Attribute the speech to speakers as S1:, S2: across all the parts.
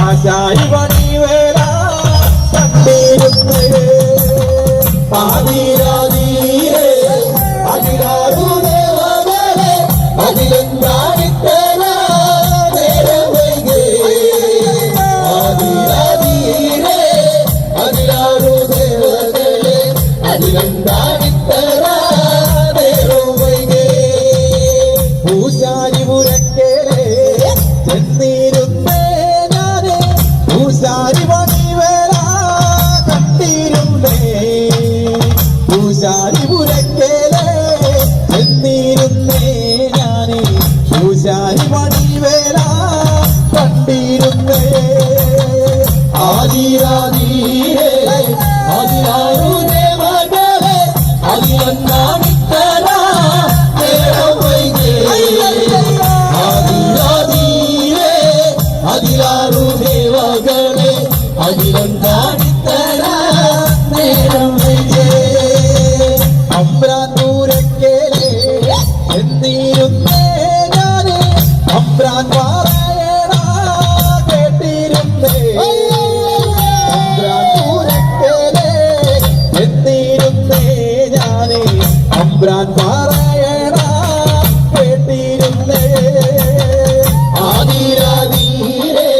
S1: കാശായി പണിവേല കണ്ടിരുന്നേ ആദിരാധീരേ അഖിലാരു ദേവകളെ അതിലെന്താണിത്തര നേരം വൈകേ ആദിരാധീരേ അഖിലാരു ദേവകളെ അതിലെന്താണിത്തര നേരം വൈകേ പൂശാരി പുരക്കേലേ ചെന്നിരുന്നേ ഞാനേ പൂശാരി പണിവേല കണ്ടിരുന്നേ പൂശാരി പുരക്കേലേ ചെന്നിരുന്നേ ഞാനേ പൂശാരി പണിവേല കണ്ടിരുന്നേ ആദിരാധീരേ അതിലാരു ദേവകളെ അതിലെന്താണിത്തര നേരം വൈകേ ആദിരാധീരേ അതിലാരു ദേവകളെ അതിലെന്താണിത്തര നേരം വൈകേ അമ്പ്രാന്തൂരക്കേലേ എന്നിരുന്നേ ഞാനേ അമ്പ്രാൻ പാരായണ കേട്ടിരുന്നേ അമ്പ്രാന്തൂരക്കേലേ എന്നിരുന്നേ ഞാനേ അമ്പ്രാൻ പാരായണ കേട്ടിരുന്നേ ആദിരാധീരേ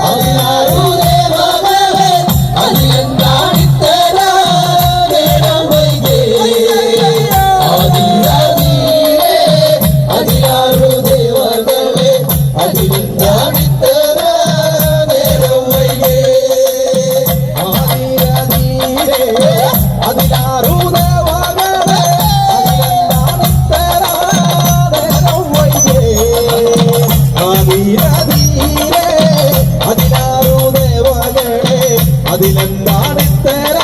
S1: അതിലാരു ദേവകളെ അതിലെന്താണിത്തര നേരം വൈകേ ആദിരാധീരേ അതിലാരു ദേവകളെ അതിലെന്താണിത്തര നേരം വൈകേ ആദിരാധീരേ അതിലാരു ദേവകളെ അതിലെന്താണിത്തര നേരം വൈകേ ആദിരാധീരേ അതിലാരു ദേവകളെ അതിലെന്താണിത്തര